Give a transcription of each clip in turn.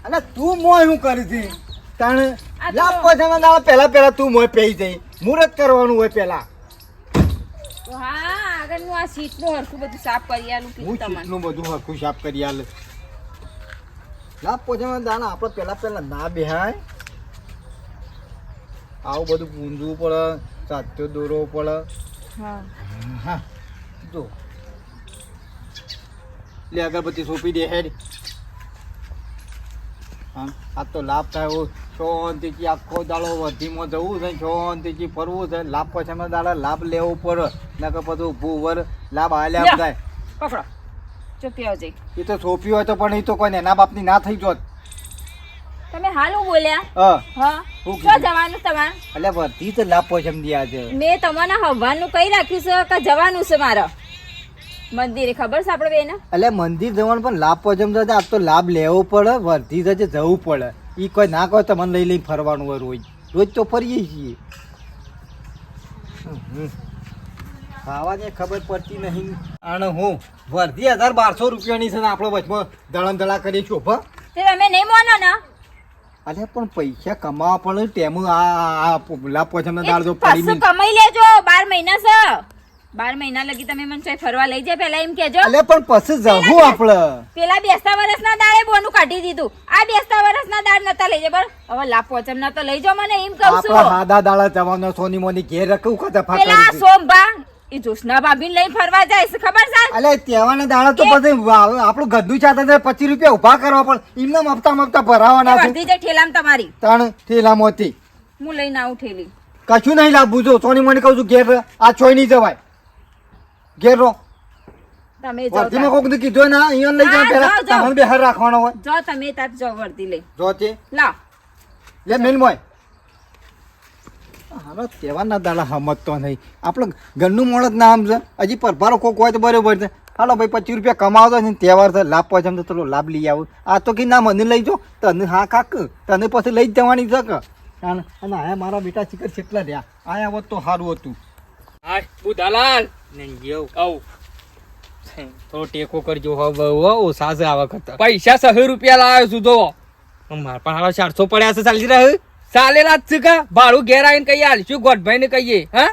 અને તું મોય શું કરી હતી તાણે લાભ પછાના દાડા પહેલા તું મોય પેઈ જઈ મુહૂર્ત કરવાનું હોય પહેલા તો હા આગળનું આ સીટનું હરખું બધું સાફ કરી આલું હું કીધું તમને ચીટનું બધું હરખું સાફ કરી આલે લાભ પછાના દાડા આપણે પહેલા ના બેહાય આવું બધું પૂંજવું પડે સાચો દોરવો પડે હા હા જો લે અગરબત્તી સોંપી દે હેડ હા આ તો લાભ થાય શાંતિથી આખો દાડો વધીમાં જવું છે શાંતિથી ફરવું છે લાભ પછાનો દાડો લાભ લેવો પડે નકર બધું ઊભું વર લાભ હાલ્યા જાય પકડો ચોપી આવજે એ તો સોંપ્યું હોય તો પણ એ તો કોઈ એના બાપની ના થઈ જોત તમે હાલ હું બોલ્યા હા શું શું કીધું? જવાનું તમારે એટલે વધી તો લાભ પછમ દે છે મેં તમને હવાનું કઈ રાખ્યું છે કે જવાનું છે મારે મંદિરે ખબર છે આપણે બેને એટલે મંદિર જવાનું પણ લાભ પછમ થશે આ તો લાભ લેવો પડે વર્ધી થશે જવું પડે એ કોઈ ના કહો તો મને લઈ ફરવાનું હોય રોજ રોજ તો ફરીએ છીએ ખાવાની ખબર પડતી નહીં અને હું વર્ધી 1200 રૂપિયાની છે ને આપણો વચમાં દળમ દળા કરી શોભા તે તમે નહીં માનો ને અરે પણ પૈસા કમાવા પણ ટેમું આ લાભ પછમ દાળ જો પાછું પડી કમાઈ લેજો 12 મહિના છે 12 મહિના લગી તમે મને ચોય ફરવા લઈ જાય પેલા એમ કેજો એટલે પણ પછી જવું આપણે પેલા બેસતા વર્ષના દાડે બોનું કાઢી દીધું આ બેસતા વર્ષના દાડ નતા લઈ જાય બરાબર હવે લાપોચમ ના તો લઈ જાઓ મને એમ કહું છું આપણા હાદા દાડા જવાનો સોની મોની ઘેર રખું ખાતા પેલા ફાકા સોમભા એ જોશના ભાભી લઈ ફરવા જાય છે ખબર છે અલે તેવાના દાડા તો પછી આપણું ગદ્દુ ચાતે 25 રૂપિયા ઉભા કરવા પણ એમને મફતા ભરાવાના છે વર્ધી જાય ઠેલામ તમારી તાણ થેલામાંથી હું લઈને આવું ઠેલી કશું નહીં લાવવું જો સોની મોની કહું છું ઘેર આ છોય નહીં જવાય ઘેર રો તમે વર્ધીમાં જાઓ કોક કીધું ને અહીંયા લઈ જાય હા, પેલા જાઓ, જાઓ. તમને બેહાર રાખવાનો હોય જો તમે તાર જો વર્ધી લઈ જો તે લાવ લે મેલ મોય હાલો તહેવારના દાડા સમજતો નહીં આપણે ઘરનું મોડત ના સમજે હજી પરભારો કોક હોય તો બરોબર છે હાલો ભાઈ 25 રૂપિયા કમાવતો છે ને તહેવાર છે લાભ પછામ તો થોડો લાભ લઈ આવું આ તો કે ના મને લઈ જાઓ તને હા કાક તને પછી લઈ જ જવાની છે કે અને આયા મારા બેટા ચિકર કેટલા રહ્યા આયા હોત તો સારું હતું હા બુધાલાલ આવ થોડો ટેકો કરજો હવે ઓછા છે આ વખત પૈસા 100 રૂપિયા લાવ્યો છું જો મારા પણ હાલો 400 પડ્યા છે ચાલી રહ્યું ચાલેલા જ છે કા ભાડું ઘેર આવીને કહીએ હાલશું ગોઠભાઈ ને કહીએ હા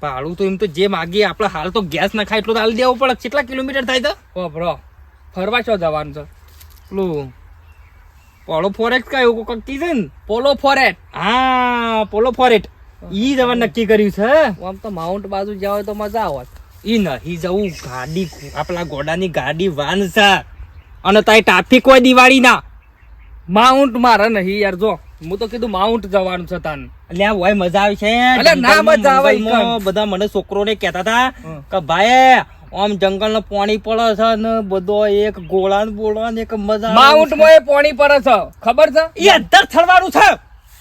ભાડું તો એમ તો જે માગીએ આપણે હાલ તો ગેસ ના ખાય એટલું તો હાલ દેવું પડે કેટલા કિલોમીટર થાય તો વાપરો ફરવા છો જવાનું છે પેલું પોલો ફોરેક્સ કયું કોક કીધું ને પોલો ફોરેટ હા પોલો ફોરેટ ઈ જવા નક્કી કર્યું છે આમ તો માઉન્ટ બાજુ જાવ તો મજા આવત ઈ નહીં જવું ગાડી આપણા ગોડાની ગાડી વાન છે અને તાઈ ટ્રાફિક હોય દિવાળી ના માઉન્ટ મારે નહીં યાર જો હું તો કીધું માઉન્ટ જવાનું છે તાન એટલે આ હોય મજા આવે છે અલે ના મજા આવે ઈ જંગલમાં કણ. બધા મને છોકરોને કહેતા હતા કે ભાઈ આમ જંગલ નો પાણી પડે છે ને બધો એક ગોળા ને બોળા ને એક મજા આવે માઉન્ટ છે. મોય પોણી પર છે ખબર છે ઈ અધર થડવાનું છે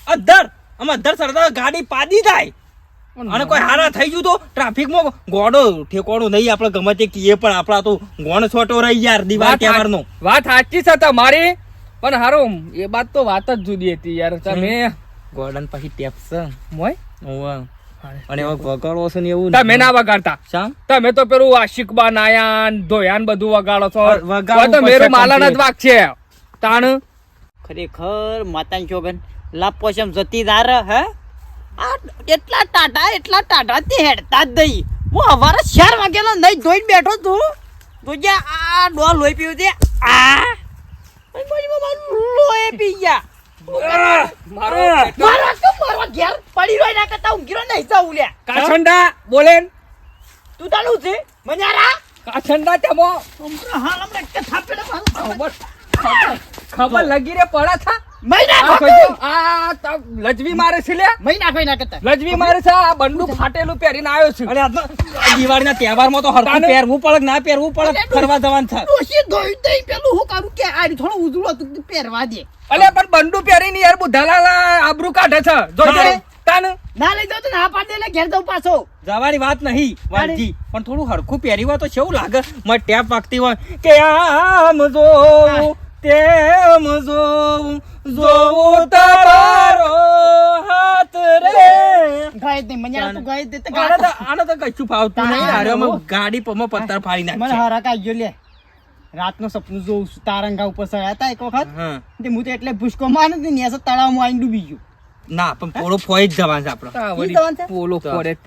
અધર અમે અધર થડતા ગાડી પાડી જાય અને કોઈ હારા થઈ ગયું તો ટ્રાફિક માં ગોડો ઠેકોડો નહીં આપણે ગમે તે કીએ પણ આપડા તો ગોણ છોટો રહી યાર દિવાળી તહેવાર નો વાત સાચી છે તમારી પણ હારું એ વાત તો વાત જ જુદી હતી યાર તમે ગોડન પછી ટેપ છે મોય ઓવા અને હવે વગાડો છે ને એવું તમે ના વગાડતા શા તમે તો પેલું આશિકબા નાયાન ધોયાન બધું વગાડો છો વગાડવું હવે તો મેરું પડશે માલન જ complete. વાગ છે તાણ ખરેખર માતાની ચોગન લાપોશમ જતી દાર હે આ એટલા ટાટા તે હેડતા જ દઈ હું હવારે 4 વાગેલો નહીં ધોઈને બેઠો તું તું જે આ ડોલ લોહી પીવું છે આ લોહી પી ગયા મારો ઘેર પડી રહ્યો ના કરતા ઊંઘી રહ્યો નહીં જાઉં લ્યા કાછંડા બોલે તું તાલું છે મન્યારા કાછંડા તેમાં હાલ હમણાં કે થાપેડે મારું ખબર લગી રે પડા થા મહિના આ કજો આ તો લજવી મારે છે લે મહિના કોઈ ના કરતા લજવી મારે છે આ બંદૂક ફાટેલું પહેરીને આવ્યો છું અને દિવાળી ના તહેવાર માં તો હરખું તાનું- પહેરવું પડે કે ના પહેરવું પડે ફરવા જવાનું છે ડોશી ધોઈ દઈ પેલું હું કરું કે આ થોડું ઉજળું હતું તે પહેરવા દે અલે પણ બંદૂક પહેરીને યાર બુધાલાલ આબરૂ કાઢે છે જોજે તાન ના લઈ જાવ તો ના પાડ દે ને ઘેર જાવ પાછો જવાની વાત નહીં વાલજી પણ થોડું હરખું પહેરી હોય તો કેવું લાગે મને ટેપ વાગતી હોય કે આમ જો તેમ જોઉં તમારો હાથ રે ગાય દે મન્યા તું ગાય દે તે આને તો કશું ફાવતું નહીં હારે અમે ગાડી પમાં પથ્થર ફાડી મને નાખે હરા કાઈ ગયો લે રાતનું સપનું જોઉં છું તારંગા ઉપર ચડ્યા હતા એક વખત હા તે હું તો એટલે ભૂસકો માર્યો ને નેસે તળાવમાં આવીને ડૂબી ગયો. ના પણ પોળો ફોઈ જ જવાનું છે આપણે આ ઈ વળી જવાનું છે?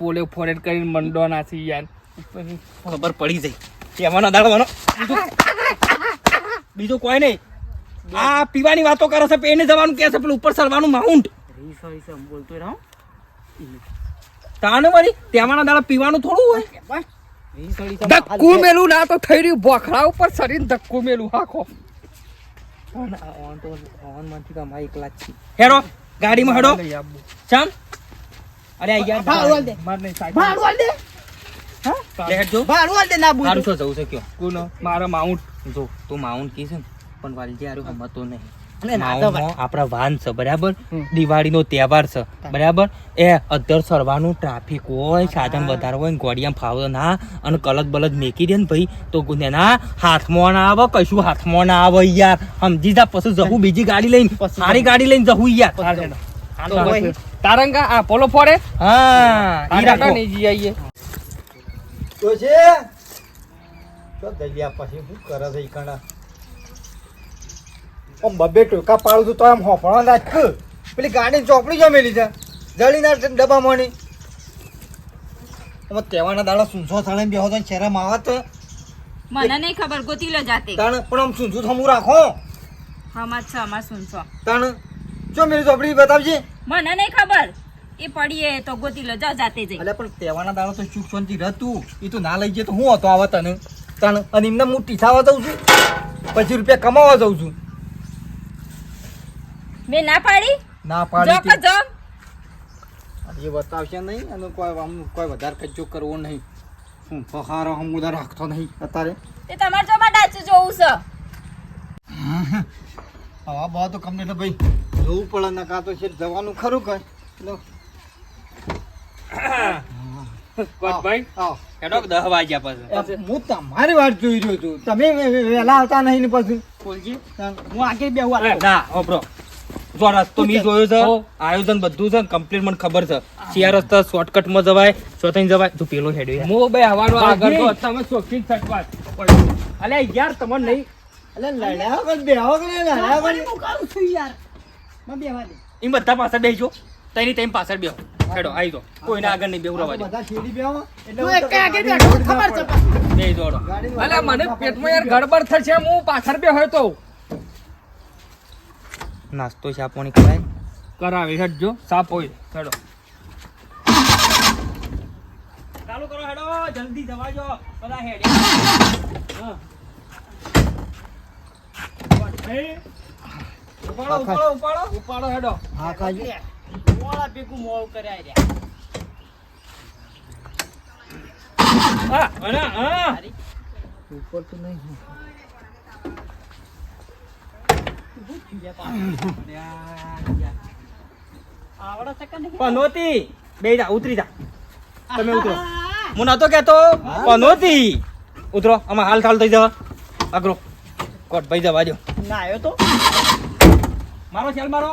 પોલો ફોરેટ કરીને મંડો નાસી યાર ખબર પડી જાય તેમાંનો દાડવાનો બીજું કોઈ નહીં આ પીવાની વાતો કરે છે પેને જવાનું કે છે પેલું ઉપર ચડવાનું માઉન્ટ બોલતો રહો તાને વળી તેમાંના દાડા પીવાનું થોડું હોય ધક્કું મેલું ના તો થઈ રહ્યું બોખડા ઉપર શરીર ધક્કું મેલું હાખો હેડો ગાડીમાં હેડો ચામ અરે યાર ભાડું આલ દે માર નહીં સાહેબ ભાડું આલ દે લે હેડજો ભાડું આલ દે ના બોલ હારું શું જવું છે કયો કોનો મારો માઉન્ટ જો તું માઉન્ટ કી છે ને પણ વાલજી હારું હમતો નહીં અલે ના તો માઉન્ટમાં આપણા વાન છે બરાબર દિવાળીનો તહેવાર છે બરાબર એ અધર સરવાનું ટ્રાફિક હોય સાધન વધારે હોય ને ગોડિયામાં ફાવે ના અને કલત બલત મેકી દે ને ભાઈ તો ના હાથમાં ના આવે કશું હાથમાં ના આવે યાર સમજી જા પછી જવું બીજી ગાડી લઈને સારી ગાડી લઈને જવું યાર તો ભાઈ તારંગા આ પોલો ફોરે હા ઈ રાખો નહીં જી આઈએ તો છે તો દલિયા પછી શું કરે છે ઈ કણા આમ બબે ટોકા પાડું છું તો આમ હોફળો નાખ પેલી ગાડી ચોપડી જો મેલી છે જળીના ડબ્બા મોની આમાં તહેવારના દાડા સૂંસો થણે બેહો તો શરમ આવત મને નહીં ખબર ગોતી લો જાતે તાણ પણ આમ સૂંસું થમું રાખો હમત છે અમાર સુનશો તાણ જો મેરી ચોપડી બતાવજે મને નહીં ખબર એ પડીએ તો ગોતી લો જાઓ જાતે જઈ એટલે પણ તહેવારના દાડા તો સુખ શાંતિ રહેતું એ તો ના લઈ જાય તો હું હતો આવા તને તાણ અને એમને હું ટીસાવા જાઉં છું 25 રૂપિયા કમાવા જાઉં છું મેં ના પાડી ના જો પાડી કે જો એ બતાવશે નહીં અને કોઈ વધારે કચ્ચો કરવો નહીં હું પહારો હમ ઉધર રાખતો નહીં અત્યારે તે તમારે જો માં ડાચું જોવું છે હવા બહુ તો કમને એટલે ભાઈ જોવું પડે ને કાં તો છે જવાનું ખરું કઈ ભાઈ આવો હેડો 10 વાગ્યા પછી હું તમારી વાત જોઈ રહ્યો છું તમે વહેલા આવતા નહીં ને પછી બોલજી હું આગળ બેહું ના ઓબરો જો રસ્તો મી જોયો છે હો. આયોજન બધું છે કમ્પ્લીટ મને ખબર છે શિયા રસ્તા શોર્ટકટ માં જવાય ચોથાઈ જવાય તું પેલો હેડ્યો મો બે હવાનો આગળ ભાઈ. તો તમે શોખીન સટવાત અલે યાર તમને નહીં એટલે લડ્યા વગર બેહો કે નહીં લડ્યા વગર હું કરું છું યાર મને બેહવા દે એમ બધા પાછળ બેસજો તઈની તઈન પાછળ બેહો હેડો આવી દો કોઈને આગળ નહીં બેહું રવા દે બધા છેડી બેહો એટલે તું એક આગળ બેઠો ખબર છે બેહી દો હેડો. અલે મને પેટમાં યાર ગડબડ થશે હું પાછળ બે હોય તો નાસ્તો ચા પાણી કરાય કરાવી હેડજો સાપ હોય હેડો ચાલુ કરો હેડો જલ્દી જવાજો બધા હેડે ઉપાડો ઉપાડો ઉપાડો ઉપાડો હેડો હા કાજી મોળા ભેગું મોળ કર્યા રહ્યા હા અને હા ઉપર તો નહીં આવડે છે કે નહીં પનોતી બે જા ઉતરી જા તમે ઉતરો હું નતો કેતો પનોતી ઉતરો આમાં હાલ ચાલ થઈ જવા આગળ કોટ ભાઈ જવા દો ના આવ્યો તો મારો ચાલ મારો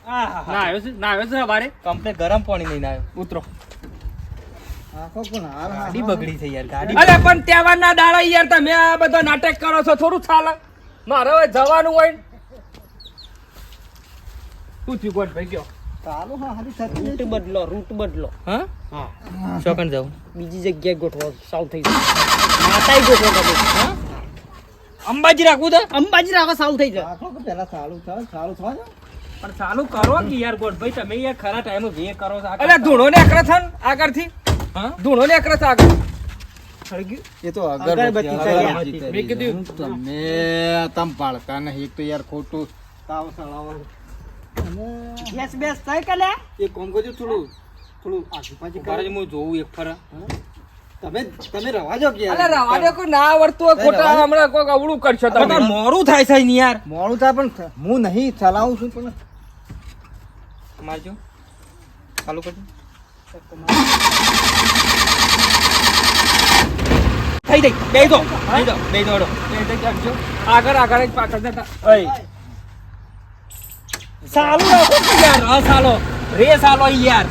ના આવ્યો છે સવારે કમ્પ્લેટ ગરમ પાણી લઈને આવ્યો ઉતરો આખો પણ હાલ ગાડી બગડી છે યાર ગાડી અરે પણ તહેવારના દાડા યાર તમે આ બધા નાટક કરો છો થોડું ચાલે મારે હવે જવાનું હોય શું થયું ગોટ ભાઈ કયો ચાલો હા હારી થતી રૂટ બદલો રૂટ બદલો હા હા ચોકન જાઉં બીજી જગ્યાએ ગોઠવો સાઉથ થઈ જાય માતાઈ ગોઠવો કદે હા અંબાજી રાખવું તો અંબાજી રાખો સાઉથ થઈ જાય આખો કે પહેલા ચાલુ થાય ને પણ ચાલુ કરો કે યાર ગોટ ભાઈ તમે યાર ખરા ટાઈમે વે કરો છો અરે ધૂણો ને અકરે છે ને આગળથી હા ધૂણો ને અકરે છે આગળ એ તો અગરબત્તી અગરબત્તી મેં કીધું. તમે તમ પાડતા નહીં એક તો યાર ખોટું તાવ સળાવવાનું બેસ બેસ થાય કે લે એ કોમ કરજો થોડું આખી પાછી બારે કરો. હું જોઉં એક ફરા તમે રવા જો કે યાર. અરે રવા દે કોઈ ના આવડતું હોય ખોટા હમણાં કોઈક અવળું કરશો તમે પણ મોડું થાય છે ને યાર મોડું થાય પણ હું નહીં ચલાવું છું પણ મારજો ચાલુ કરજો થઈ ગઈ બે દો હેડો આગળ આગળ જ પાછળ જતા ચાલુ રાખો કે યાર હા ચાલો રે ચાલો યાર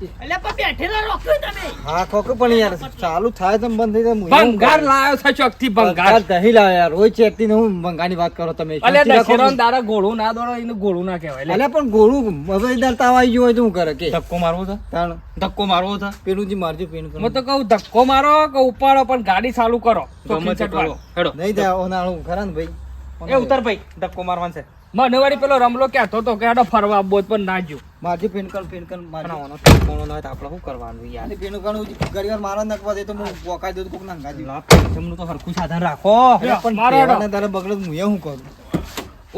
એટલે પણ બેઠેલા રોક્યો તમે. હા કોકે પણ યાર ચાલુ થાય તો બંધ થઈ જાય હું એવું ભંગાર કરું. લાયો છે ચોકથી ભંગાર ભંગાર દહીં લાવ્યા યાર રોજ ચેકતી ને હું ભંગારની વાત કરો તમે અલે શાંતિ રાખો. દશેરાના દાડા ગોળું ના દોડો એને ગોળું ના કહેવાય લે. અલ્યા પણ ગોળું મગજદાર તાવ આવી ગયો હોય તો હું કરે કે ધક્કો મારવો છે તાણ ધક્કો મારવો છે પેલું જે મારજો પેન કરો હું તો કહું ધક્કો મારો કે ઉપાડો પણ ગાડી ચાલુ કરો તો ગમે તે કરો હેડો નહીં થાય ઓનાળું ખરા ને ભાઈ એ ઉતાર ભાઈ ધક્કો મારવાનો છે મને વળી પેલો રમલો કહેતો તો કે હેડો ફરવા બોધ પણ ના જ્યો. મારજો પેન કર મારજો બનાવવાનો ધક્કોનો ના હોય તો આપણે શું કરવાનું યાર અને પેનું કણ ઘણી વાર મારા નખવા દે તો હું પોકાઈ દઉં તો કોક નાંગા દઉં. લા, પૈસાનું તો હરખું સાધન રાખો અલ્યા પણ મારો હેડો. કહેવાના તારે બગડે તો હું એ શું કરું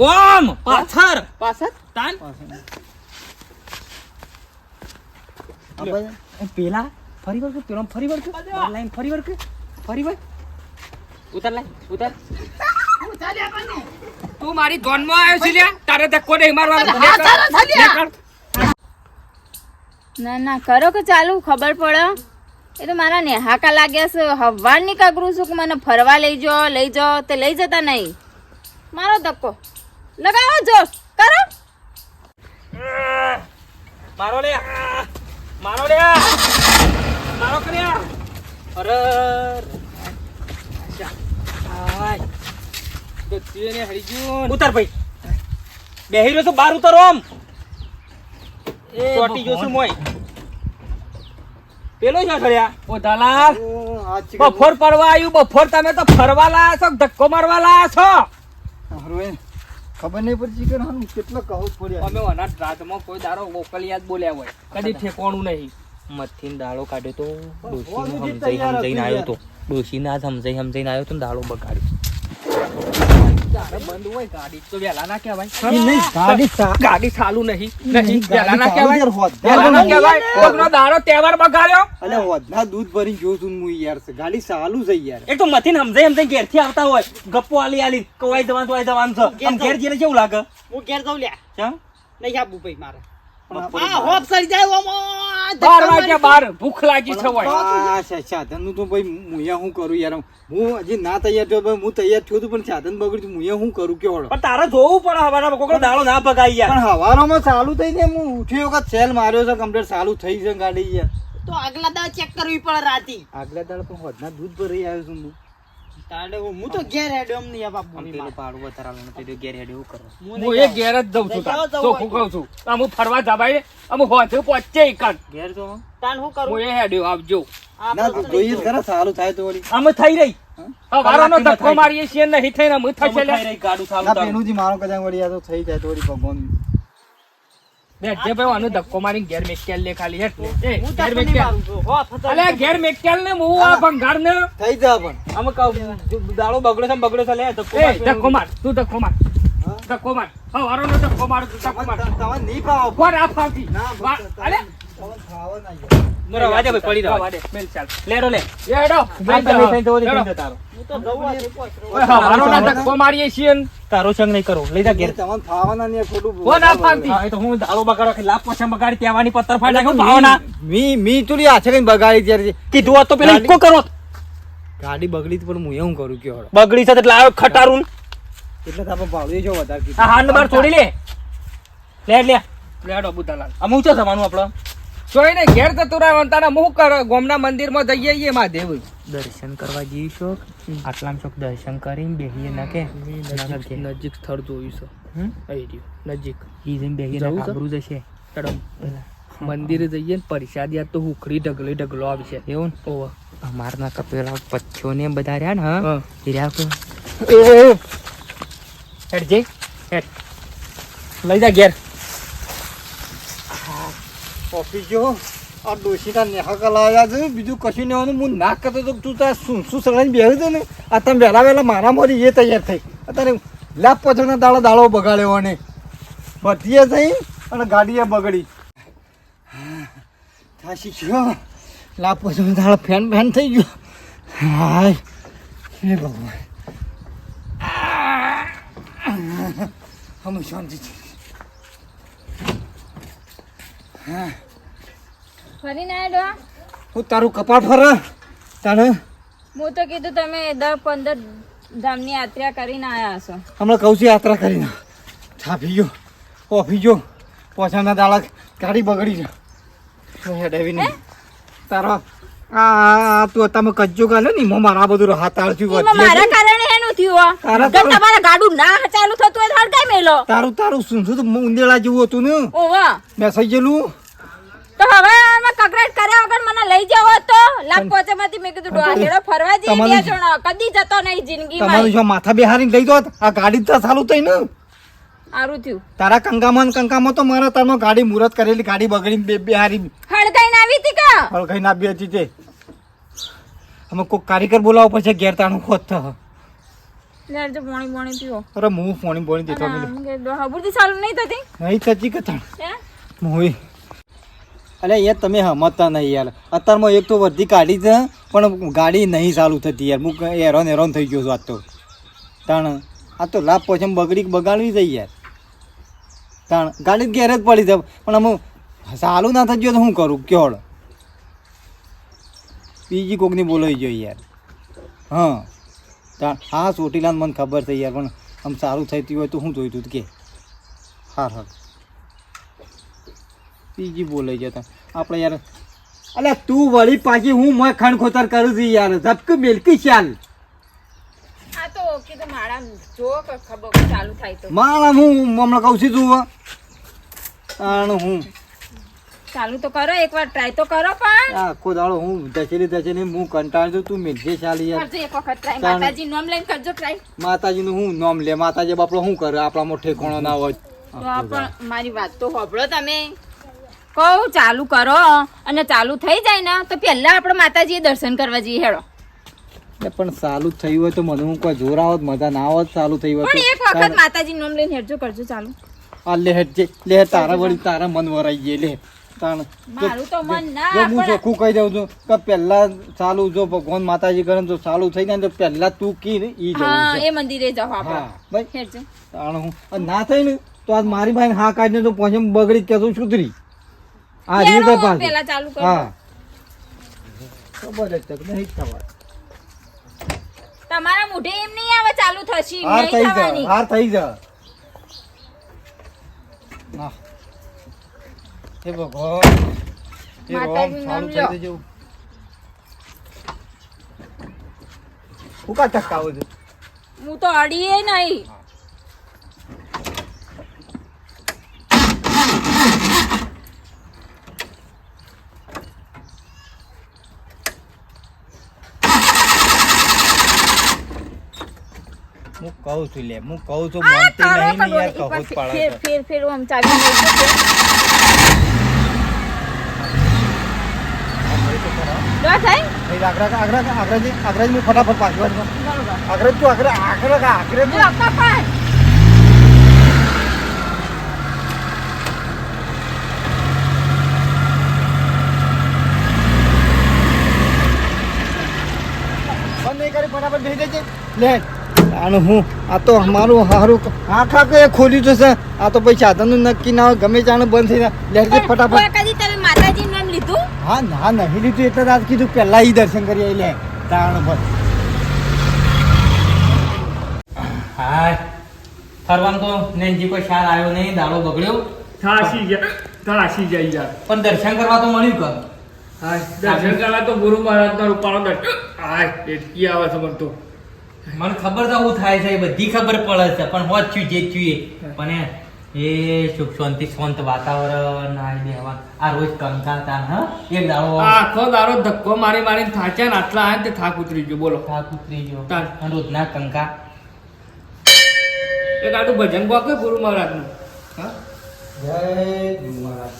ઓમ પાછળ પાછળ તાન આ ભાઈ, પેલા ફરી વળકે પેલો ફરી વળકે લાઈન ફરી વળકે ફરી વળ ઉતાર લાઈ ઉતાર તું મારી ધોનમાં આવ્યો છે લ્યા તારે ધક્કો નહીં મારવાનો. ના ના કરો કે ચાલુ ખબર પડે એ તો મારા નેહાકા લાગ્યા છે હવારની કાગરું છું કે મને ફરવા લઈ જાઓ તે લઈ જતા નહીં મારો ધક્કો લગાવો જોશ કરો મારો લે મારો લે મારો કર્યા અરે આય તો તીને હરી ગયો. ઉતાર ભાઈ બેહી રહ્યો તો બાર ઉતારો આમ ચોટી ગયો છું મોય પેલો જ ઠળ્યા ઓ દલાલ ઓ, આ ચીકણ. બફોર પડવા આવ્યું બફોર તમે તો ફરવા લાયા છો કે ધક્કો મારવા લાયા છો. હારું એ. ખબર નહીં પડતી કે હારું કેટલો કહું જ પડ્યા અમે અનાજ રાતમાં કોઈ દારો વોકલિયાત બોલ્યા હોય કદી ઠેકોણું નહીં. મથીન દાળો કાઢ્યો તો ભગવાન ડોશીને સુધી તૈયાર સમજાઈને હતું આવ્યો તો ડોશીને આ સમજાઈને આવ્યો તો ને દાળો બગાડ્યો દાડે બંધ હોય ગાડી તો વહેલા ના કહેવાય. નહીં, નહીં, ગાડી સા- ગાડી ચાલુ નહીં નહીં ગાડી વહેલા ના ચાલુ કહેવાય યાર હોત. વહેલા ના કહેવાય કોકનો દાડો તહેવાર બગાડ્યો. અલ્યા હોદના દૂધ ભરીને જોઉં છું ને હું યાર ગાડી ચાલુ છે યાર એક તો મથીન સમજાઈ ઘેરથી આવતા હોય ગપ્પો આલી કવાય જવાનું છે આમ ઘેર જઈને કેવું લાગે હું ઘેર જાઉં લ્યા ચમ નહીં આપવું ભાઈ મારે પણ આ હોપ સરી જાય ઓમો 12 વાગ્યા 12 ભૂખ લાગી છે હોય. આ સાધનનું તો ભાઈ હું અહીંયા શું કરું યાર હું હજી ના તૈયાર થયો ભાઈ હું તૈયાર થયો છું પણ સાધન બગડ્યું હું અહીંયા શું કરું કે વળો પણ તારે જોવું પડે હવાના કોકનો દાળો ના બગાઈ યાર પણ હવારોમાં ચાલુ થઈ જાય હું ઉઠ્યો વખત સેલ માર્યો છે કમ્પ્લીટ ચાલુ થઈ છે ગાડી યાર તો આગલા દા ચેક કરવી પડે રાતી આગલા દાડ પણ હોદના દૂધ ભરી આવ્યો છું હું તાડે હું તો ઘેર હેડ્યો એમ નહીં આપવું આમ પેલું પાડું વધારાનું તો ઘેર હેડે એવું કરો હું એ ઘેર જ જઉં છું તાર. ચોખ્ખું કહું છું અમુ ફરવા જવાય અમુ હોથે પહોંચે કર ઘેર જો તાન હું કરું હું એ હેડ્યો આવજો. ના જોઈએ જ ખરા ચાલુ થાય તો વળી આમ થઈ રહી વારાનો ધક્કો મારીએ છીએ નહીં થઈને અમે થશે લે. થઈ રહી ગાડું ના ચાલુ પેલું મારો કદાચ વળી આ તો થઈ જાય તો વળી ભગવાન બેઠજે ભાઈ આનો ધક્કો મારીને ઘેર મેકેલ લે ખાલી હેઠ લે. એ હું ઘેર તાર નહીં મેકેલ મારું છું હો ફસલ અલે ઘેર મેકેલ ને હું આ ભંગાર ને થઈ જા પણ આમ કહું દાળો બગડ્યો છે લે ધક્કો એ ધક્કો માર તું ધક્કો માર હા? ધક્કો માર હા વારાનો ધક્કો માર તું ધક્કો માર તમે નહીં પાવો કોણ આ ફાવતી ના વા- અલે તમે ખાવા ના યાર. મારા વાજે ભાઈ પડી રવા રહ્યો દે મેલ ચાલ લેડો લે એ હેડો મેં તમે થઈ તો હેડો. થઈ તારો હું તો જવું આ પોચરો ઓય હા વારાનો ધક્કો મારીએ છીએ ને. તારો સંગ નહીં કરો લઈ જા ઘેર તમને ખાવાના ને ખોટું કોણ આ ફાવતી હા, એ તો હું દાળો બગાડો કે લાભ પછી બગાડી ત્યાંની પત્તર ફાડી નાખ્યો ભાવના મી તુલી હાથે કઈ બગાડી ત્યારે કીધું હોત તો પેલા ઈકો કરો ગાડી બગડી તો પણ હું એવું કરું કે હળો બગડી છે એટલે આવ્યો ખટારું એટલે તમે ભાડું જો વધારે આ કીધું હાંડ બાર છોડી લે લે લે લેડો બુધાલાલ આમ ઊંચો થવાનું આપણો જોઈ ને ઘેર જતું રહેવાનું તારા મું કર ગોમના મંદિરમાં જઈએ છીએ મહાદેવ દર્શન કરવા જઈશું આટલામ ચોક દર્શન કરીને બેહીએ ના કે નજીક સ્થળ જોયું છે અહીં રહ્યું નજીક ઈ જઈને બેહીએ જવું છે? કાબરું જશે ચડો મંદિરે જઈએ ને પરિસાદ યાદ તો હુખડી ઢગલો આવશે એવું ને ઓવા અમારના કપેલા પચ્છો ને બધા રહ્યા ને હા. એ રહ્યા તો હેડ જઈ હેડ લઈ જા ઘેર ઓફિસ જો આ ડોશીના નેહા લાવ્યા છે બીજું કશું નહીં હોવાનું હું ના કરતો તો તું તાર શું સગડાઈને બેહ્યું છે ને આ તમે વહેલા વહેલા મારા મોરી એ તૈયાર થઈ અત્યારે લાભ પછોડના દાડો બગાડ્યો અને બધીએ થઈ અને ગાડીએ બગડી થાશી ગયો લાભ પછોડનો દાડો ફેન થઈ ગયો હાય હે ભગવાન અમે શાંતિ છે ફરીને આવ્યો હું તારું કપાળ ફરે તારે હું તો કીધું તમે 10-15 ધામની યાત્રા કરીને આયા હશો હમણાં કહું છું યાત્રા કરીને થાપી ગયો ઓફી ગયો પોછાના દાડા ગાડી બગડી છે હેડેવી નહીં તારો આ તું તમે કજ્જો ગાલ્યો ને એમાં મારા બધું હાથ આળથી એમાં મારા કારણે એનું થયું તારા- જો તમારા ગાડું ના ચાલુ થતું હોય તો હળગાઈ મેલો તારું શું શું તો ઉંદેડા જેવું હતું ને ઓવા મેસેજ ગયેલું તો હવે અમે કકરાટ કર્યા વગર મને લઈ જાવ તો લાભ પહોંચેમાંથી મેં કીધું ડોહા હેડો ફરવા જઈએ તમારું- બે જણો કદી જતો નહીં જિંદગીમાં તમારું જો માથા બેહારીને લઈ દો આ ગાડી તો ચાલુ થઈ ને સારું થયું તારા કંકામાં તો મારા તારનો ગાડી મુહૂર્ત કરેલી ગાડી બગડીને બેહારી હળગાઈને આવી હતી કા હળગાઈ ના બે હતી તે અમે કોઈ કારીગર બોલાવો પછી ઘેર તાણું ખોત થશે. લેજો પાણી પીવો અરે હું ફોણી બોણી દેતો ડોહા બુદ્ધિ ચાલુ નહીં થતી નહીં થતી કે તાણ હે મોહી અલે યાર તમે સમજતા નહીં યાર અત્યારમાં એક તો વર્ધી કાઢી છે પણ ગાડી નહીં ચાલુ થતી યાર હું હેરાન થઈ ગયો છું આજ તો તાણ આ તો લાભ પછી બગાડવી જઈ યાર તાણ ગાડી ઘેર જ પડી છે પણ અમે ચાલુ ના થઈ ગયો તો શું કરું ક્યોળ બીજી કોકની બોલાવી જોઈએ યાર હા તાણ હા ચોટીલાને મને ખબર છે યાર પણ આમ સારું થતી હોય તો શું જોયું તું કે હા બીજી બોલાઈ જતા આપણે યાર અલે તું વળી પાછી હું મોય ખંડ ખોતર કરું છું યાર ઝપક મેલકી ચાલ આ તો કીધું મારા જો કે ખબર ચાલુ થાય તો મારા હું હમણાં કહું છું તું આણ હું ચાલુ તો કરો એકવાર ટ્રાય તો કરો પણ આખો દાડો હું દચેલી હું કંટાળ છું તું મેલજે ચાલી યાર કરજો એક વખત ટ્રાય ચાલ. માતાજી નામ લઈને કરજો ટ્રાય માતાજીનું હું નામ લે માતાજી બાપડો શું કરે આપણામાં ઠેકાણો ના હોય તો આ પણ મારી વાત તો સાંભળો તમે કહું ચાલુ કરો અને ચાલુ થઈ જાય ને તો પહેલા આપણે માતાજીએ દર્શન કરવા જઈએ હેડો પણ ચાલુ થયું હોય તો મને હું કોઈ જોર આવત મજા ના આવત ચાલુ થયું હોય પણ એક વખત માતાજી નામ લઈને હેડજો કરજો ચાલુ આ લે તારા વળી તારા મન વરાઈ ગયે લે તાણ મારું તો મન ના જો હું પણ ચોખ્ખું કહી દઉં છું કે પહેલા ચાલુ જો ભગવાન માતાજી કરે ને તો ચાલુ થઈ જાય ને તો પહેલા તું કી ને ઈ જવું હા છે એ મંદિરે જાઓ આપણે હા ભાઈ હેડજો તાણ હું અને ના થઈ ને તો આજ મારી ભાઈ હા કાઢીને તો પછી બગડી કેતું સુધરી આ રીતે હેડો, પાછી પહેલા ચાલુ કરજો હા ખબર જ તક નહીં થવા તમારા મોઢે એમ નહીં આવે ચાલુ થશે એમ હાર નહીં થઈ જા થવાની હાર થઈ જા ના હે ભગવાન એ રોમ માતાજીનું નામ સારું થઈ લો. જવું હું કા ટકાવો છે હું તો અડીએ નહીં હું કહું છું લે હું કહું છું આ માનતી તારો નહીં ને યાર કડો, કહું જ એક વાર પાડે છે ફેર આમ ચાવી લઈ જજો. લો થાય નહીં, આગ્રાજી હું ફટાફટ પાછી વાત કરું. બરોબર આગ્રજ તું આગ્રજ લો કપાટ બંધ નહીં કરી ફટાફટ બેસી જજે લે આનું હું આ તો અમારું હારું આખા કે ખોલ્યું છે સર. આ તો પછી સાધનનું નક્કી ના હોય ગમે ચાણું બંધ થઈ જાય લેજે ફટાફટ કોઈ કદી તમે માતાજીનું નામ લીધું હા ના નહીં લીધું એટલે જ આજ કીધું પહેલા ઈ દર્શન કરી આવી લે તાણ પર હાય ફરવાનું તો નેનજી કોઈ ખ્યાલ આવ્યો નહીં દાડો બગડ્યો થાશી જાય યાર પણ દર્શન કરવા તો મળ્યું કર હાય દર્શન કરવા તો ગુરુ મહારાજનો રૂપાળો દર્શન હાય એટલી આવે છે મને તો મને ખબર તો હું થાય છે એ બધી ખબર પડે છે પણ હોત છું જે છું એ પણ એ સુખ શાંતિ શાંત વાતાવરણ આ બેહવા આ રોજ કંકાતા હા એક દાડો આખો દારો ધક્કો મારીને થાક્યા ને આટલા આયા ને તે થાક ઉતરી ગયો બોલો થાક ઉતરી ગયો તાર. અને રોજના કંકા એક આટલું ભજન ગોકે ગુરુ મહારાજનું જય ગુરુ મહારાજ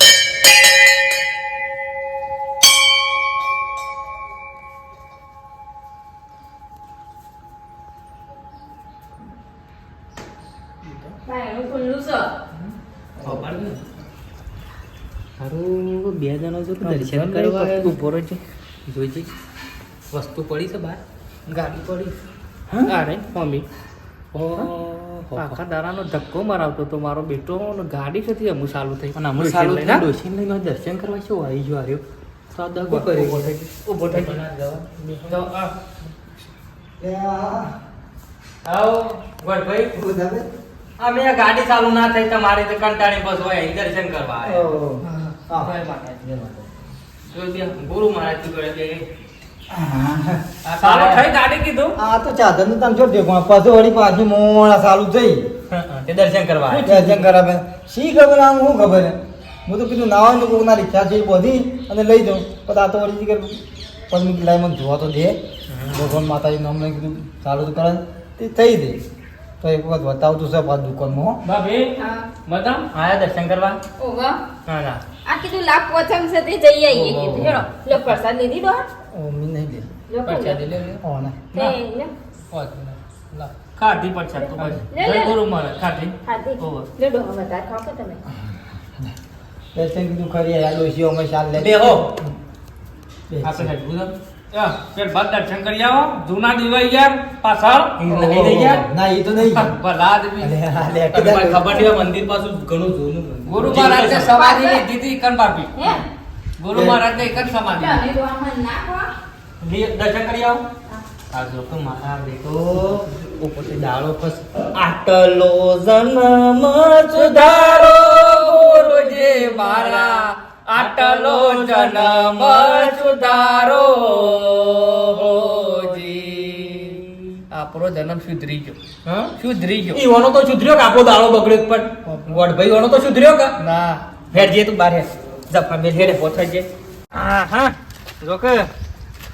ભાઈ ખુલ્લું છે સારું બે જણા જો દર્શન કરવા ઉભો રહેજે જોઈજે વસ્તુ પડી છે બહાર ગાડી પડી અરે મમ્મી આખા દાડાનો ધક્કો મરાવતો તો મારો બેટો ને ગાડી સુધી અમુ ચાલુ થઈ અને અમુક સારું ડોસીને લઈને દર્શન કરવા શું આવી ગયો આવ્યો તો આ દગો કરી ઉભો થઈ તો આ આવો ગોડભાઈ અમે આ ગાડી ચાલુ ના થઈ તમારી તો કંટાળી બસ હોય અહીં દર્શન કરવા આવ્યા. હા જય માતાજી. ગુરુ મહારાજ તું કરે છે સારું થઈ ગાડી કીધું આ તો ચાદર નું તમે છોડ દે પણ પાછું વળી પાછી મોડા ચાલુ થઈ તે દર્શન કરવા દર્શન કરાવે શી ખબર આમ શું ખબર હું તો કીધું નાવા તો કોકના રિક્ષા છે બધી અને લઈ જાઉં પણ આ તો વળી કે પદ્મિક લાઈ મને જોવા તો દે ભગવાન માતાજી નામ લઈ કીધું ચાલુ તો કરે તે થઈ દે તો એક વખત બતાવતું છે પાછું દુકાનમાં ભાભી હા મદમ આયા દર્શન કરવા ઓવા હા ના આ કીધું લાભ પોથમ છે તે જઈ આવીએ કીધું હેડો લો પ્રસાદ લીધી દો ઓ મી નહીં દે લો પરસાદી લે લે ઓ ના તે લે ખાધી પરસાદ તો બસ લે, લે. જય ગુરુ મહારાજ ખાધી ખાધી ઓવા. લે ડો હવે તાર ખાવ કે તમે દર્શન કીધું ખરી આ ડોશીઓ અમે ચાલ લે બેહો. આપણે હેડ ગુરુ પેલ બાદ દર્શન કરી આવો જૂના દિવાઈ યાર પાછળ નહીં લઈ ગયા? ના એ તો નહીં ભલા આદમી અલે આ લે તમને ખબર છે મંદિર પાછું ઘણું જૂનું મંદિર. ગુરુ મહારાજ ને સમાધિ લીધી હતી કન બાપી હે ગુરુ મહારાજ ને એક જ સમાધિ લે અમે તો આમાં નાખો દર્શન કરી આવો આ જો તો મારા બેટો ઉપરથી દાળો ફસ આટલો જન્મ સુધારો ગુરુજી મારા આટલો જન્મ સુધારો આપણો જન્મ સુધરી ગયો હા સુધરી ગયો ઈ ઓનો તો સુધર્યો કે આપણો દાળો બગડ્યો પણ ગોડભાઈ ઓનો તો સુધર્યો કે ના હેડ જે તું બાર હેડ જફા બે હેડે પહોંચાઈ જે હા હા જોક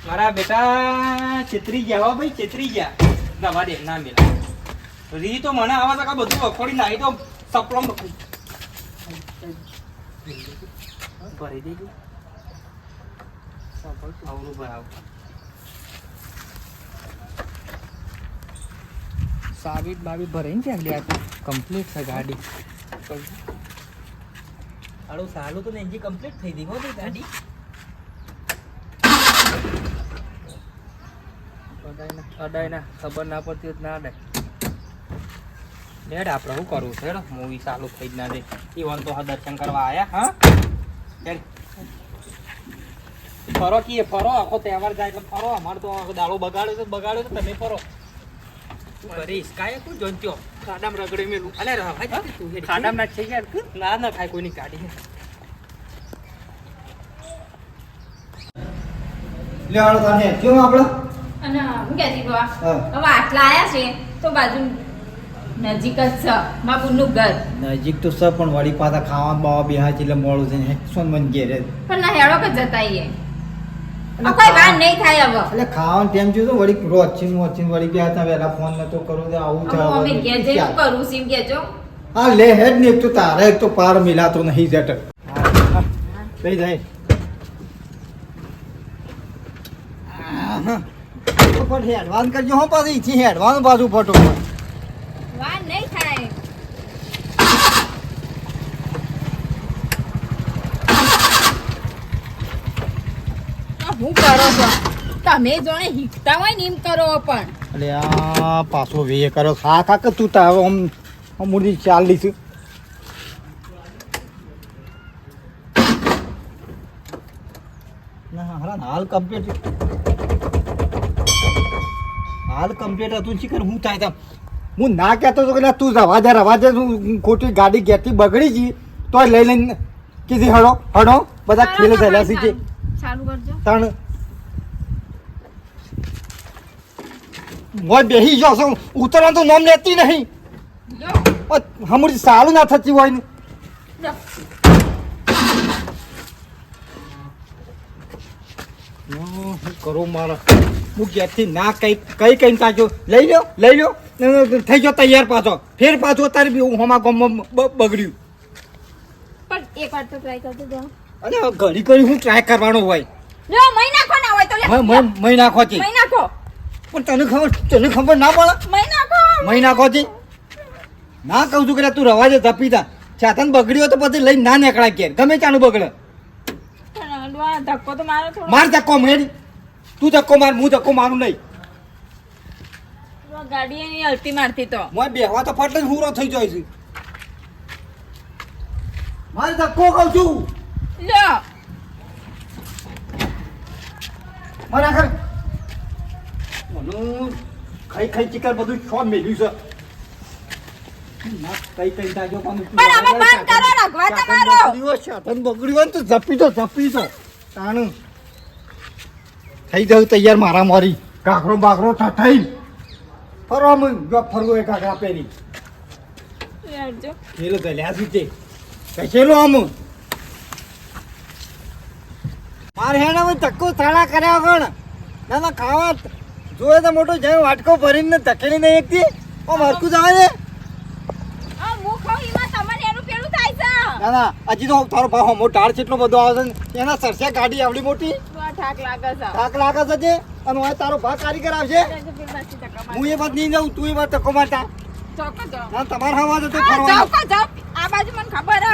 મારા બેટા છેતરી ગયા હો ભાઈ છેતરી ગયા દવા દે ના મેલા રી તો મને આવા તકા બધું વખોડી નાઈ તો સપલો ભરી દેજો સપલ આવરું ભરાવ સાબિત બાબી ભરાઈને છે લે આ કમ્પ્લીટ છે ગાડી આડું સાલું તો એન્જિન કમ્પ્લીટ થઈ ગઈ હો ભાઈ ગાડી અડાય ના ખબર ના પડતી હોય તો ના અડાય ડેડ આપણે શું કરવું છે હેડો મૂવી ચાલુ થઈ જ ના દે ઈવન તો દર્શન કરવા આયા હા ડેડ ફરો કીએ ફરો આખો તહેવાર જાય એટલે ફરો અમારે તો આખો દાડો બગાડ્યો તો તમે ફરો તું કરીશ કાંઈ તું જોનત્યો ખાડામાં રગડી મેલું અલે ભાઈ તું હેડ ખાડામાં ના થઈ ગયા ના ના ખાય કોઈની ગાડી લે હાલો તાને કેમ આપણે અને હું કહેતી બા હા. હવે આટલા આયા છે તો બાજુ નજીક જ છે માપુરનું ઘર નજીક તો સર પણ વળી પાછા ખાવા બાવા બેહા છે એટલે મોડું છે ને સોન મન ઘેરે પણ ના હેડો કે જતા આઈએ કોઈ વાર નહીં થાય હવે એટલે ખાવાનું ટાઈમ જોયું તો વળી રોચીન વળી ગયા હતા વહેલા ફોન નતો કરો તો આવું હવે અમે ઘેર જઈને શું થાય કરું સીમ કહેજો હા લે હેડ ને એક તો તારે એક તો પાર મિલાતો નહીં જટ કઈ જાય ફટોફટ હેડવાન કરજો હો પાછું અહીંથી હેડવાનું પાછું ફટોફટ વાર નહીં થાય આ હું કરો છો તમે જોણે હિકતા હોય ને એમ કરો પણ એટલે આ પાછો વે કરો ખા ખા કે તું તાવ આમ મૂડી ચાલીસ ના હરા હાલ કમ્પ્લીટ હતું શીખર હું થાય તા હું ના કહેતો હતો કે લા તું રવા દે તું ખોટી ગાડી ઘેરથી બગડી ગઈ તો લઈ લઈને કીધી હડો બધા ખેલ થયેલા છે ચાલુ કરજો ત્રણ મોય બેહી જાવ છો ઉતરવાનું તો નામ લેતી નહીં જો હમણાં સારું ના થતી હોય ને જો શું કરું મારા હું ઘેરથી ના કઈ તાજો લઈ લો થઈ ગયો તૈયાર પાછો ફેર પાછો અત્યારે બી હું હમા ગામમાં બગડ્યું પણ એક વાર તો ટ્રાય કરજો જો અરે ઘડી હું ટ્રાય કરવાનો હોય જો મહી નાખો ના હોય તો લે મહી નાખો છે મહી નાખો પણ તને ખબર ના પડે મહી નાખો મહી નાખો છે ના કહું છું કે તું રવા દે તપીતા ચાતન બગડ્યો તો પછી લઈને ના નીકળાય ઘેર ગમે ચાનું બગડે પણ આ ધક્કો તો મારો થોડો માર ધક્કો મેરી તું ધક્કો માર હું ધક્કો મારું નહીં ગાડી એની હલતી મારતી તો મોય બેહવા તો ફાટલે જ હુરો થઈ જાય છે મારે ધક્કો કહું છું લ્યો મને આખર મનું ખાઈ ચીકર બધું છોડ મેલ્યું છે ના કઈ તાજો પણ પણ હવે બંધ કરો રગવા તમારો દિવસ છે તન બગડ્યો ને તો જપી દો તાણું થઈ જાવ તૈયાર મારા મારી કાકરો બાકરો થઈ ફરવા હું જો ફરવું એ કાકરા પહેરી યારજો ખેલો ગલ્યા શું છે કશેલો આમ મારે હેને હવે ધક્કો થાળા કર્યા વગર ના ના ખાવા જોયે તો મોટો જાય વાટકો ભરીને ધકેલી નહીં એકથી આમ હરકું જ આવે છે આ હું ખાઉં એમાં તમને એનું પેલું થાય છે ના ના હજી તો તારો ભાવ હમો ટાળ કેટલો બધો આવે છે એના સરસ્યા ગાડી આવડી મોટી તો આ ઠાક લાગે છે થાક લાગે છે જે અને હવે તારો ભાવ કારીગર આવશે યારજો, પેલી પાછી ધક્કા માર. હું એ વાત નહીં જાઉં તું એ વાત ધક્કો મારતા ચોક્કસ જાઓ. ના તમારા હવા તો હા, જાઓ ફરવાનું કા જાઓ. આ બાજુ મને ખબર હે.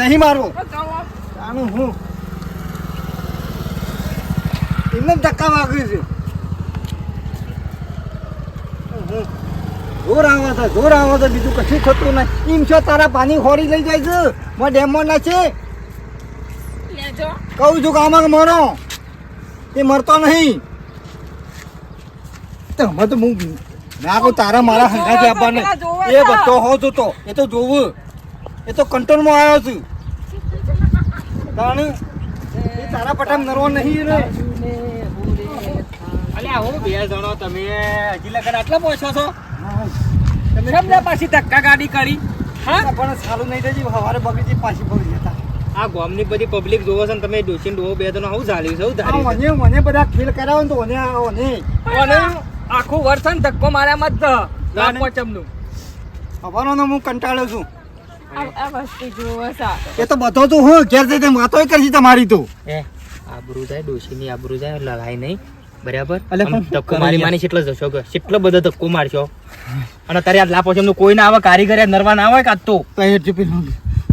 નહીં મારવું તો જાઓ. આનું હું એમને જ ધક્કા વાગ્યું છે જોર આવે છે બીજું કશું થતું નહીં એમ છો તારા પાણી ખોરી લઈ જાય છે માં ડેમમાં ના છે લેજો. કહું છું કે આમાં મરો તે મરતો નહીં તો હવે તો હું ના કહું તારા મારા હંગાથી આપવાને એ બધો હો જોતો એ તો જોવું એ તો કંટ્રોલમાં આવ્યો છું તાણે એ તારા પટામ નરવો નહીં રે અલ્યા હું બે જણો તમે હજી લગન આટલા પહોંચો છો તમે કેમ ના પાછી ધક્કા ગાડી કરી હા પણ સારું નહીં થયું સવારે બગડી પાછી બગડી જતા આ ગામની બધી પબ્લિક જોવો છે ને તમે ડોચીન ડોહો બે જણો આવું ચાલ્યું છે આવું ધાર્યું છે. મને બધા ખેલ કરાવો ને તો મને આખું વર્ષ ને ધક્કો માર્યા મત લાપોચમનું ખબરનો હું કંટાળ્યો છું આ વસ્તુ જુઓ છે. એ તો બધો તો હું ઘેર જઈને વાતો કરશી તમારી તો એ આબરૂ જાય ડોશીની આબરૂ જાય લગાય નહીં બરાબર અલે આમ પણ ધક્કો મારી માની કેટલો જશો કે કેટલો બધો ધક્કો મારશો અને તારે આ લાપોચમનું કોઈ ના આવે કારીગર યાર નરવા ના આવે કાં તો તૈયાર છે પેલો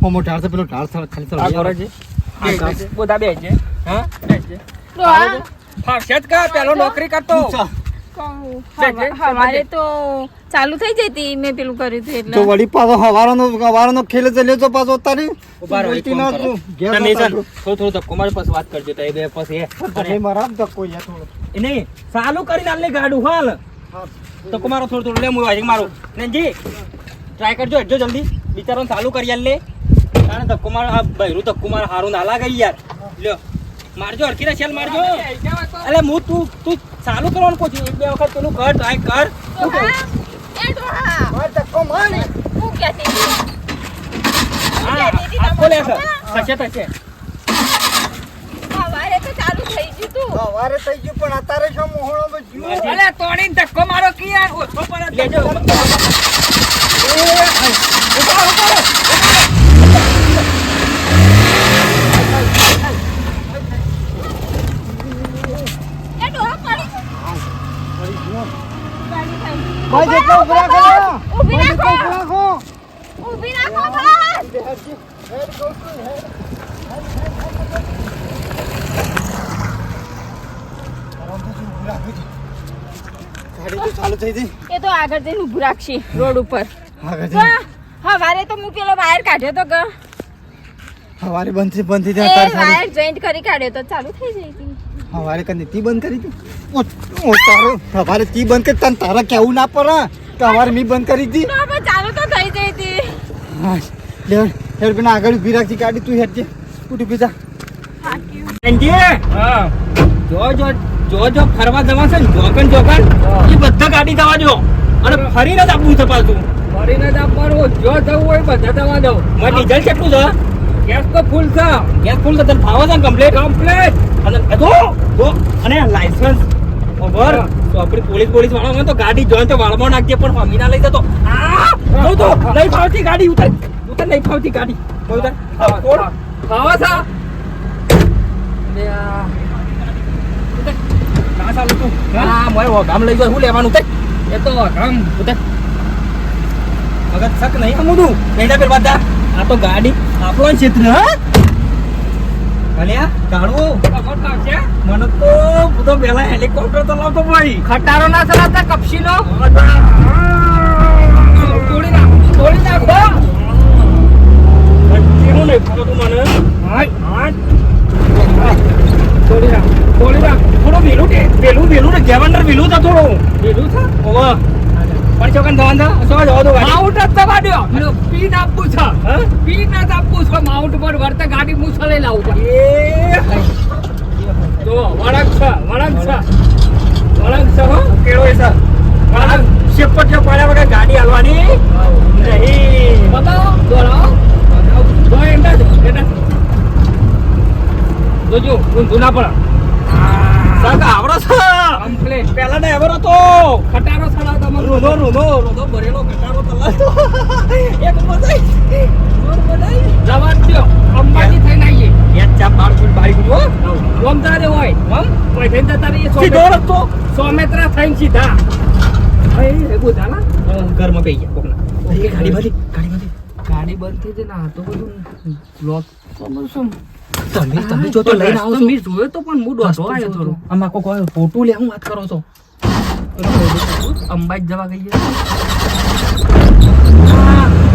મોમો ઢાળ છે પેલો ઢાળ ખાલી આ કરો છે બધા બે છે હા તો આ ફાવશે જ કા પેલો નોકરી કરતો કહું. હવારે તો ચાલુ થઈ જતી મેં પેલું કર્યું હતું તો એટલે વળી પાછો હવારનો ખેલ ચાલ્યો તો પાછો તારી ઉભા રહો, એક બોલતી ના કામ કરો. તું. ઘેર તમે જતા છે ને થોડું ધક્કો મારી પછી વાત કરજો તો એ બે પછી તમે મારા ધક્કો યાર થોડો એ નહીં ચાલુ કરીને આલે ગાડું હાલ ધક્કો મારો થોડું લે હું વાજિંગ મારું નેનજી ટ્રાય કરજો હેડજો જલ્દી બિચારાને ચાલુ કરી આલ લે કારણ ધક્કો મારો આ બૈરું ધક્કો મારો હારું ના લાગે યાર લ્યો મારજો હરખી ના શેલ મારજો અલે હું તું ચાલુ કરવાનું પૂછ્યું એક બે વખત પેલું કર ટ્રાય કર ડોહા, એ ડોહા, માર ધક્કો માર હું કહેતી હતી? હા આપકો લે સર થશે હવારે તો ચાલુ થઈ ગયું તું. સવારે થઈ ગયું પણ અત્યારે શું મોહણો જીવ અલે તોડીને ધક્કો મારો કે યાર ઓછો પર લેજો એ ડોહા પડી ગયું. ગાડી થઈ. ભાઈ જેટલો ઉભરા કરો ઊભી ભાઈ જેટલો રાખો. ઉભરા કરો ઊભી રાખો બસ. ગાડી તો ચાલુ થઈ ગઈ એ તો આગળ જઈને ઊભું રાખશે રોડ ઉપર. આગળ તો હવારે તો હું પેલો વાયર કાઢ્યો તો કે સવારે બંધ થઈ એ જાય તાર વાયર જોઈન્ટ કરી કાઢ્યો તો ચાલુ થઈ જાય હતી. સવારે કદી તી બંધ કરી હતી ઓ તારો સવારે તી બંધ કરી તને તારા કેવું ના પડે કે સવારે મી બંધ કરી હતી તો હવે ચાલુ તો થઈ જઈ હતી. હા લે હેડ પેલા આગળ ઊભી રાખી ગાડી તું હેડ જે ઉઠી પીજા થાક્યું. નેનજી હા જો ફરવા જવા છે ને જોકન એ બધા ગાડી જવા જો અને ફરીને જ આપવું છે પાછું ફરીને જ આપવાનું જો જવું હોય બધા દવા દઉં મારે ડીઝલ કેટલું છે ગેસ તો ફૂલ છે ગેસ ફૂલ છે તને ફાવે છે કમ્પ્લીટ કમ્પ્લેટ અને અને લાયસન્સ ઓવર તો આપણી પોલીસ વાળા હોય તો ગાડી જોઈને તો વાળમાં નાખજે પણ હમી ના લઈ જતો આ તો નહીં ફાવતી ગાડી ઉતર નહીં ફાવતી ગાડી ઉતર ખાવા છે ના ચાલું તું હા મોય ગામ લઈ જાય શું લેવાનું ઉતર એ તો આમ ઉતર મગજ શક નહીં અમુદું બેડા પર બધા આ તો ગાડી આપણો ક્ષેત્ર હા અલ્યા કાઢવું ખબર આવશે મને તો હું તો પેલા હેલિકોપ્ટર તો લાવતો ભાઈ ખટારો ના ચલાવતા કપશીનો તોડી નાખો કેવું નહીં ફાવતું મને તોડી નાખ થોડું વેલું ને ગેવન્ડર વેલું છે થોડું લીધું છે ઓવા પણ ચોકન જવાન થા સો જવા દો ગાડી માઉન્ટ જ દબા દ્યો પેલો પીન આપવું છે પીન જ આપવું છે માઉન્ટ પર વર્તે ગાડી મૂછ લઈ લાવું છે એ તો વળગ છે હો કેળો એ સર શેપટ જો પડ્યા વગર ગાડી હાલવાની નહીં. બતાવો દોડાવો તો એંડા જોજો ઊંધું ના પડે સર આવડો છે કમ્પ્લીટ પેલા ને એવરો તો ખટારો સડા તમારો રોનો ભરેલો કટારો તલાતો એક બધાઈ જવા દો અંબાજી થઈને આવીએ એક ચા પાડ બારી ગયો ઓમ તારે હોય ઓમ કોઈ થઈને જતા રહીએ સીધો રસ્તો સોમેત્રા થઈને સીધા એ બુધા ના ઘરમાં બેસી ગયા કોકના ગાડી બધી ગાડી બંધ થઈ જાય ને આ તો બધું બ્લોક શું તમે જો તો લઈને આવો છો મેં જોયો તો પણ મૂડ વાતો આવ્યો થોડો આમાં કોઈ ફોટો લે હું વાત કરો છો અંબાજી જવા ગઈએ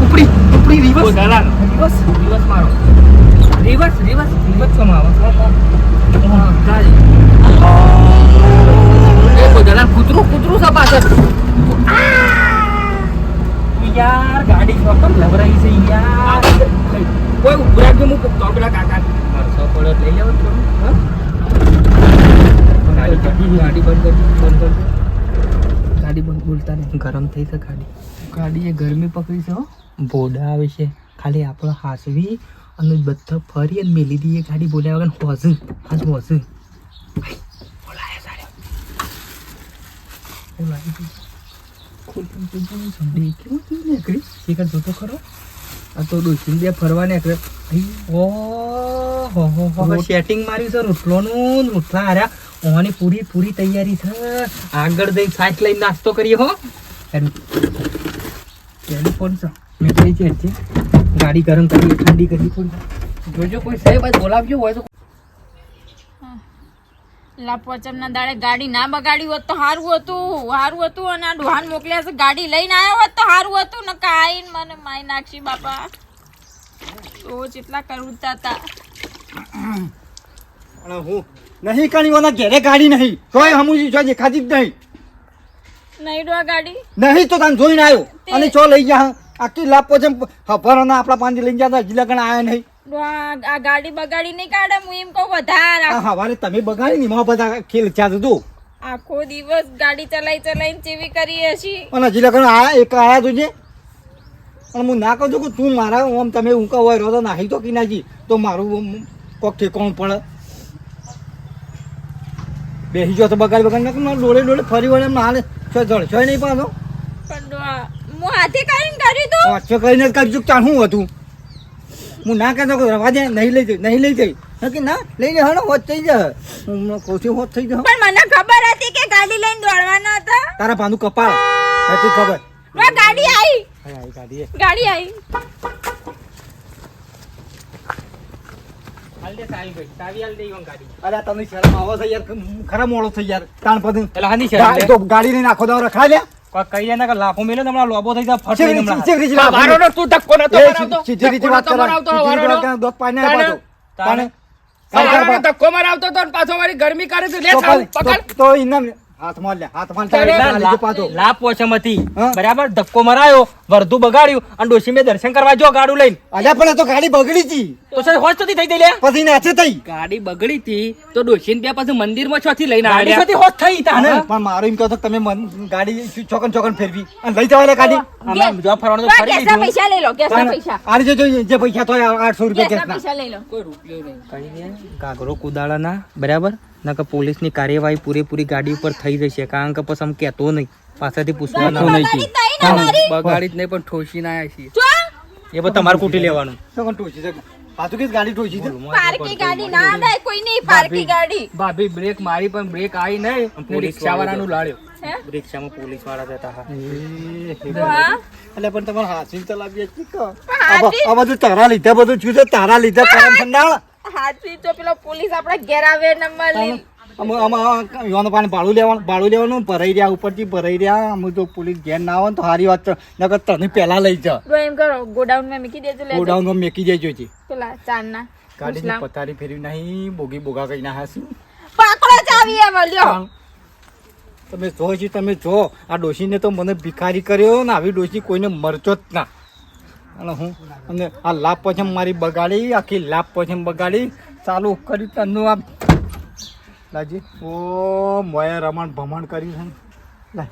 ઉપડી રિવર્સ બુધાલા રિવર્સ દિવસ મારો રિવર્સ કમ આવે એ બુધાલા કૂતરું છે પાછળ યાર ગાડી કેમ લવરાઈ છે યાર કોઈ ઉભું રાખજો હું તો પેલા કાકા મારસો પડો લઈ લેવો થોડું ગાડી બંધ કરજો ગાડી બંધ બોલતા નહીં ગરમ થઈ છે ગાડી ગાડી એ ગરમી પકડી છે હો બોડા આવે છે ખાલી આપણે હાસવી અને બધા ફરી અને મેલી દઈએ ગાડી બોલ્યા વગર હોઝું બોલાયા સારે બોલાવી જોતો ખરો આ તો ડોસી બે ફરવા નીકળે ઓ સેટિંગ માર્યું છે રોટલોનું રોટલા હાર્યા ઓની પૂરી તૈયારી છે આગળ જઈ સાઈડ લઈને નાસ્તો કરીએ હો ટેલિફોન છે મેં કહી છે ગાડી ગરમ કરીએ ઠંડી કરી થોડી જોજો કોઈ સાહેબ આજ બોલાવજો હોય તો લાપોચમના દાડે ગાડી ના બગાડી હોત તો સારું હતું અને આ ડોહાન મોકલ્યા છે ગાડી લઈને આવ્યો હોત તો સારું હતું ને કાઈ મને માઈ નાખશી બાપા તો જેટલા કરુતા હતા અને હું નહીં કણીઓના ઘેરે ગાડી નહીં તોય હમુજી જો દેખાતી જ નહીં નહીં ડોહા ગાડી નહીં તો તને જોઈને આવ્યો અને ચો લઈ જા આખી લાપો છે હફારોના આપણા પાંચ લઈને જતા હજી લગન આવ્યા નહીં ડોહા આ ગાડી બગાડી નહીં કાઢે હું એમ કહું વધારે આ હવારે તમે બગાડી ને એમાં બધા ખેલ છે તું આખો દિવસ ગાડી ચલાઈને ચેવી કરી હશી અને હજી લગન આયા એક આયા તુજે અને હું ના કહું છું કે તું મારા આમ તમે ઊંકા હોય રહો તો નાહી તો કી નાખી તો મારું કોક ઠેકાણું પડે બેસી જો તો બગાડી ડોળે ફરી વળે એમ હાલે જળશો નહીં પાછો પણ ડોહા હું હાથે કરીને કર્યું તું પાછો કહીને જ કરજો ચાલ શું હતું હું ના કહેતો કે રવા દે નહીં લઈ જઈ નક્કી ના લઈને હણો હોત થઈ જાય હું કહું છું હોત થઈ જાય પણ મને ખબર હતી કે ગાડી લઈને દોડવાના હતા તારા ભાનું કપાળ હતી ખબર ડોહા ગાડી આવી ગાડી ગાડી આવી અરે તમે શરમ આવો છો યાર ખરા મોડો થઈ યાર તાણ પછી એટલે હાની છે તો ગાડી લઈને આખો દાવ રખા લે કોઈ કહી જાય ને કે લાફો મેલે તમારા લોબો થઈ જાય ફટ લઈને હમણાં મારો તું ધક્કો નતો મરાવતો સીધી રીતે વાત કરો દોત પાણી ના પાતો તાણે ધક્કો મરાવતો તો પાછો મારી ગરમી કરે છે લે પકડ તો ઇનામ હાથમાં લે હાથમાં લીધો પાતો લાભ પોચમ હતી હા. બરાબર ધક્કો મરાયો વર્ધુ બગાડ્યું અને ડોશી મેં દર્શન કરવા જો ગાડું લઈને અલ્યા પણ આ તો ગાડી બગડી હતી તો સર હોશ તો થઈ લે પછી નાચે થઈ ગાડી બગડી હતી તો ડોશીન બે પાછું મંદિરમાં છોથી લઈને ગાડી આવ્યા સાથે હોશ થઈ તાને પણ મારું એમ કહો તો તમે ગાડી ચોકન ફેરવી અને લઈ જવા લે ગાડી આમાં જો ફરવાનું તો ડોહા, ફરી ગેસના લીધું પૈસા લઈ લો ગેસના પૈસા આની જે પૈસા તો 800 રૂપિયા ગેસના કેસના પૈસા લઈ લો કોઈ રૂપિયો નહીં કઈ દે કાગરો કુદાળાના બરાબર નકર પોલીસની કાર્યવાહી પૂરેપૂરી ગાડી ઉપર થઈ જશે કારણ કે પછી આમ કહેતો નહીં પાછળથી પૂછવાનું ગાડી નહીં બગાડી તઈ ને મારી બગાડી જ નહીં પણ ઠોસી ના આવ્યા છીએ જો એ બધું તમારે કૂટી લેવાનું ચોકન ટોચી છે પાછું કે ગાડી ટોચી છે પાર્કી ગાડી ના દે કોઈ નહીં પાર્કી ગાડી ભાભી બ્રેક મારી પણ બ્રેક આવી નહીં રિક્ષા વાળાનું લાડ્યો હે રિક્ષામાં પોલીસ વાળા જતા હા ડોહા એટલે પણ તમારે હાથી ચલાવીએ છે કે હાથી? આ બધું તારા લીધા બધું છું છે તારા લીધા કરમ ઠંડાળ હાથી તો પેલો પોલીસ આપણા ઘેર આવે નંબર લઈ આમાં યુવાનો પાણી ભાડું લેવાનું ભરાઈ રહ્યા ઉપરથી ભરાઈ રહ્યા અમે તો પોલીસ ઘેર ના આવે ને તો સારી વાત છે નકર તને પહેલા લઈ જા તો એમ કરો ગોડાઉન માં મૂકી દેજો લેજો ગોડાઉનમાં મેકી દેજો છે પેલા ચાંદના ગાડીની પથારી ફેરવી નહીં બોગા કઈ ના હાસી પાકડો ચાવી એમ લ્યો તમે જો છે તમે જો આ ડોશીને તો મને ભિખારી કર્યો ને આવી ડોશી કોઈને મરચો જ ના અને હું અને આ લાભ પછી મારી બગાડી આખી લાભ પછી બગાડી ચાલુ કર્યું તનું આ લાજી ઓ મોયા રમણ ભમણ કર્યું છે ને લા